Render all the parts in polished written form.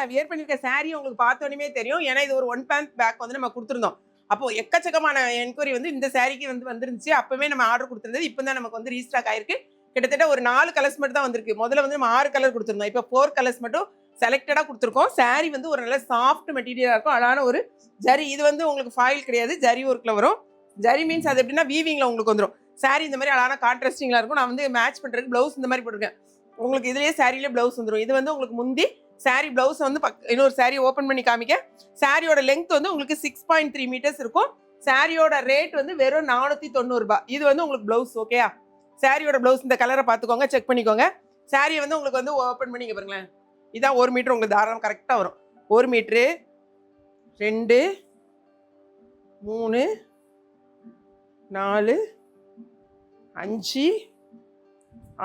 நான் வியர் பண்ணிருக்க சாரி உங்களுக்கு பார்த்தோன்னே தெரியும். ஏன்னா இது ஒரு 1 பேண்ட் பேக் வந்து நம்ம கொடுத்துருந்தோம். அப்போ எக்கச்சக்கமான என்கொயரி வந்து இந்த சாரிக்கு வந்து வந்துருந்துச்சு. அப்பவே நம்ம ஆர்டர் கொடுத்துருந்தது. இப்போ தான் நமக்கு வந்து ரீஸ்டாக் ஆயிருக்கு. கிட்டத்தட்ட ஒரு 4 கலர்ஸ் மட்டும் தான் வந்திருக்கு. முதல்ல வந்து நம்ம 6 கலர் கொடுத்துருந்தோம். இப்போ 4 கலர்ஸ் மட்டும் செலக்டடா கொடுத்துருக்கோம். சாரி வந்து ஒரு நல்ல சாஃப்ட் மெட்டீரியலா இருக்கும். அழகான ஒரு ஜரி. இது வந்து உங்களுக்கு ஃபாயில் கிடையாது, ஜரி ஒர்க்ல வரும். ஜரி மீன்ஸ் அது எப்படின்னா வீவிங்ல உங்களுக்கு வந்துடும். சாரி இந்த மாதிரி அழகான கான்ட்ராஸ்டிங்ல இருக்கும். நான் வந்து மேட்ச் பண்றதுக்கு பிளவுஸ் இந்த மாதிரி போட்டிருக்கேன். உங்களுக்கு இதுலயே சாரியிலே பிளவுஸ் வந்துடும். இது வந்து உங்களுக்கு முந்தி சாரி பிளவுஸ் வந்து இன்னொரு சாரி ஓப்பன் பண்ணி காமிக்க. சாரியோட லெங்த் வந்து உங்களுக்கு 6.3 மீட்டர்ஸ் இருக்கும். சாரியோட ரேட் வந்து வெறும் 490 ரூபாய். இது வந்து உங்களுக்கு பிளவுஸ். ஓகேயா? சாரியோட பிளவுஸ் இந்த கலரை பார்த்துக்கோங்க, செக் பண்ணிக்கோங்க. சாரியை வந்து உங்களுக்கு வந்து ஓப்பன் பண்ணிக்க பாருங்களேன். இதான் 1 மீட்டர் உங்களுக்கு தாராளம் கரெக்டாக வரும். 1 மீட்ரு 2 3 4 5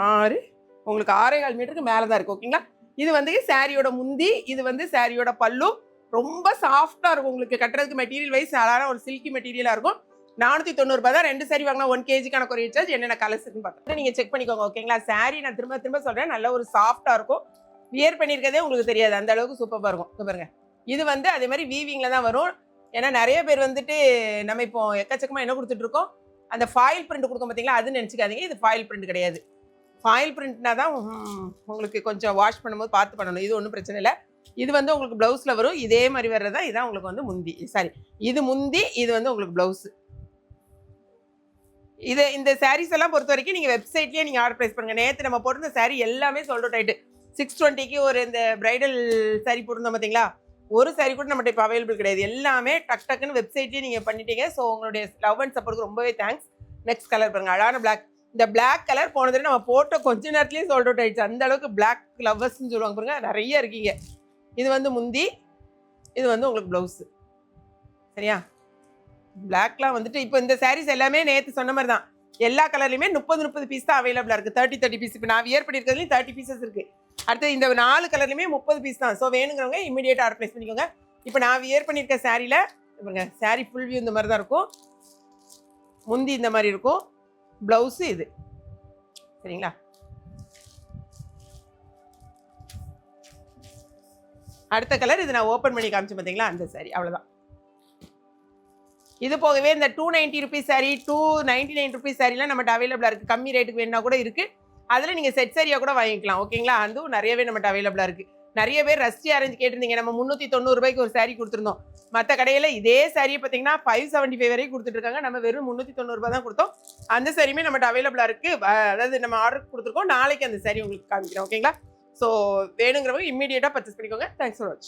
6 உங்களுக்கு 6.25 மீட்டருக்கு மேலே தான் இருக்குது. ஓகேங்களா? இது வந்து சாரியோட முந்தி, இது வந்து சாரியோட பல்லு. ரொம்ப சாஃப்டாக இருக்கும் உங்களுக்கு கட்டுறதுக்கு. மெட்டீரியல் வைஸ் அழகான ஒரு சில்கி மெட்டீரியலாக இருக்கும். 490 ரூபாய் தான். 2 சாரி வாங்கினா 1 kg கொரியர் சார்ஜ். என்னென்ன கலர்ஸ் இருக்குன்னு பார்த்தா நீங்கள் செக் பண்ணிக்கோங்க. ஓகேங்களா? சாரி நான் திரும்ப திரும்ப சொல்கிறேன், நல்ல ஒரு சாஃப்டாக இருக்கும். வியர் பண்ணியிருக்கதே உங்களுக்கு தெரியாது, அந்த அளவுக்கு சூப்பராக இருக்கும். பாருங்க, இது வந்து அதே மாதிரி வீவிங்கில் தான் வரும். ஏன்னா நிறைய பேர் வந்துட்டு நம்ம இப்போ எக்கச்சக்கமாக என்ன கொடுத்துட்ருக்கோம், அந்த ஃபாயில் பிரிண்ட் கொடுக்கும் பார்த்தீங்களா, அதுன்னு நினச்சிக்காதீங்க. இது ஃபாயில் பிரிண்ட் கிடையாது. ஃபாயில் பிரிண்ட்னா தான் உங்களுக்கு கொஞ்சம் வாஷ் பண்ணும்போது பார்த்து பண்ணணும். இது ஒன்றும் பிரச்சனை இல்லை. இது வந்து உங்களுக்கு ப்ளவுஸில் வரும். இதே மாதிரி வர்றதா இதான் உங்களுக்கு வந்து முந்தி. சாரி, இது முந்தி, இது வந்து உங்களுக்கு ப்ளவுஸு. இது இந்த சாரீஸ் எல்லாம் பொறுத்த வரைக்கும் நீங்கள் வெப்சைட்லேயே நீங்கள் ஆர்டர் ப்ளேஸ் பண்ணுங்கள். நேற்று நம்ம போட்டிருந்த சாரீ எல்லாமே சோல்ட் அவுட் ஆகிட்டு. 620க்கு ஒரு இந்த பிரைடல் சாரீ போட்டிருந்தோம் பார்த்தீங்களா, ஒரு சாரீ கூட நம்மகிட்ட இப்போ அவைலபிள் கிடையாது. எல்லாமே டக் டக்குன்னு வெப்சைட்லேயே நீங்கள் பண்ணிட்டீங்க. ஸோ உங்களுடைய லவ் அண்ட் சப்போர்ட்டுக்கு ரொம்பவே தேங்க்ஸ். நெக்ஸ்ட் கலர் பாருங்கள், அழகான பிளாக். இந்த பிளாக் கலர் போன தடவை நம்ம போட்ட கொஞ்ச நேரத்துலேயே சோல்ட் அவுட் ஆகிடுச்சு. அந்த அளவுக்கு பிளாக் லவ்வர்ஸ்ன்னு சொல்லுவாங்க பாருங்க, நிறைய இருக்கீங்க. இது வந்து முந்தி, இது வந்து உங்களுக்கு ப்ளவுஸு. சரியா? பிளாக்லாம் வந்துட்டு இப்போ இந்த சாரீஸ் எல்லாமே நேற்று சொன்ன மாதிரி தான். எல்லா கலர்லையுமே 30 பீஸ் தான் அவைலபிளாக இருக்குது. 30 பீஸ். இப்போ நான் வியர் பண்ணியிருக்கிறதுலையும் 30 பீசஸ் இருக்குது. அடுத்து இந்த 4 கலர்லையுமே 30 பீஸ் தான். ஸோ வேணுங்கிறவங்க இமீடியேட்டாக ஆர்டர் ப்ளேஸ் பண்ணிக்கோங்க. இப்போ நான் வியர் பண்ணியிருக்க சாரியில் பாருங்க, சாரி ஃபுல் வியூ இந்த மாதிரி தான் இருக்கும். முந்தி இந்த மாதிரி இருக்கும். ப்ளவுஸு இது. சரிங்களா? அடுத்த கலர் இது நான் ஓப்பன் பண்ணி காமிச்சேன் பார்த்தீங்களா, அந்த சாரி. அவ்வளோதான். இது போகவே இந்த 290 ருபீஸ் சாரி, 299 ருபீஸ் சாரிலாம் நம்மகிட்ட அவைலபிளாக இருக்குது. கம்மி ரேட்டுக்கு வேணுன்னா கூட இருக்குது. அதில் நீங்கள் செட் சாரியாக கூட வாங்கிக்கலாம். ஓகேங்களா? அதுவும் நிறையவே நம்மகிட்ட அவைலபிளாக இருக்குது. நிறைய பேர் ரஸ்டி ஆரஞ்சு கேட்டிருந்தீங்க. நம்ம 390 ரூபாய்க்கு ஒரு சாரி கொடுத்துருந்தோம். மற்ற கடையில் இதே சாரியை பார்த்தீங்கன்னா 575 வரைக்கும் கொடுத்துட்ருக்காங்க. நம்ம வெறும் 390 ரூபாய் தான் கொடுத்தோம். அந்த சாரியுமே நம்மகிட்ட அவைலபிளாக இருக்குது. அதாவது நம்ம ஆர்டர் கொடுத்துருக்கோம். நாளைக்கு அந்த சாரி உங்களுக்கு காமிக்கிறோம். ஓகேங்களா? ஸோ வேணுங்கிறவங்க இம்மீடியட்டாக பர்ச்சேஸ் பண்ணிக்கோங்க. Thanks for watch.